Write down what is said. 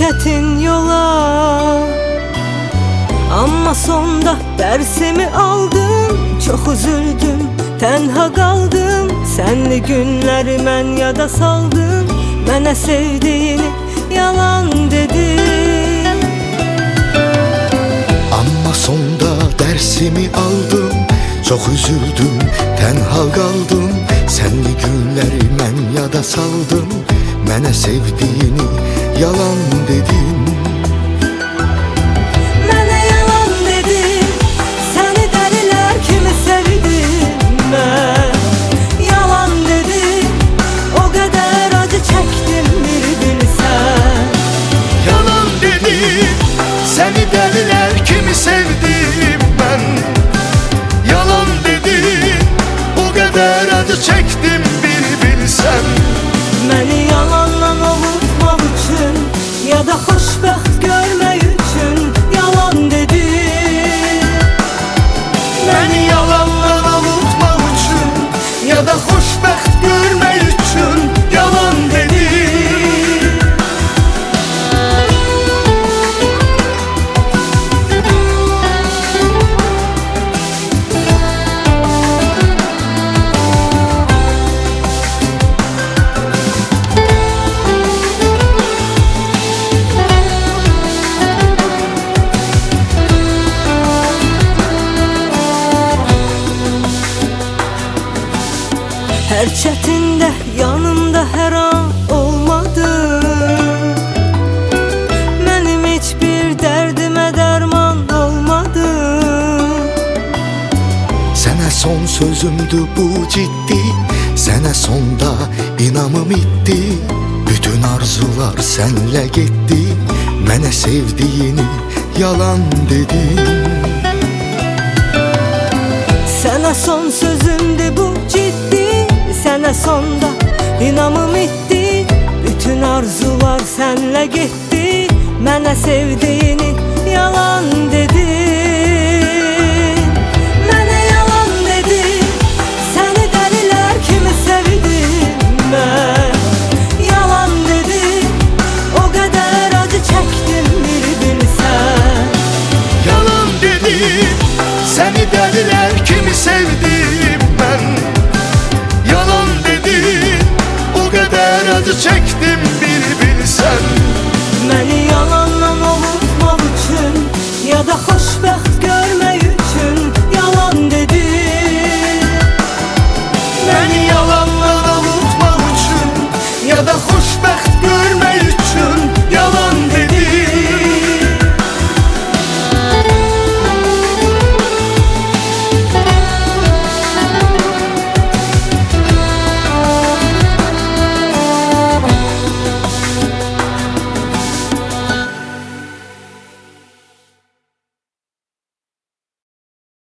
çetin yola, amma sonda dersimi aldım. Çok üzüldüm, tenha kaldım. Senli günleri mən yada saldım. Mənə sevdiğini yalan dedin. Amma sonda dersimi aldım. Çok üzüldüm, tenha kaldım. Senli günleri mən yada saldım. Mənə sevdiğini yalan dedin. Mənə yalan dedin, səni dəlilər kimi sevdim mən. Yalan dedin, o qədər acı çəkdim bir bilsən. Yalan dedin, seni deliler kimi sevdim ben. Yalan dedin, o kadar acı çektim bir bilsen. Məni yalanla unutmaq üçün, ya da xoşbəxt görmək üçün yalan dedin. Beni yalanla unutmak için ya da hoşbəxt görmek için yalan dedin. Her çetinde yanımda her an olmadın. Benim hiçbir derdime derman olmadın. Sənə son sözümdü bu ciddi. Sənə sonda inamım itti. Bütün arzular senle gitti. Mənə sevdiğini yalan dedin. Sana son sözümdü bu ciddi. Sana sonda inamım itti. Bütün arzular senle gitti. Mənə sevdiğini yalan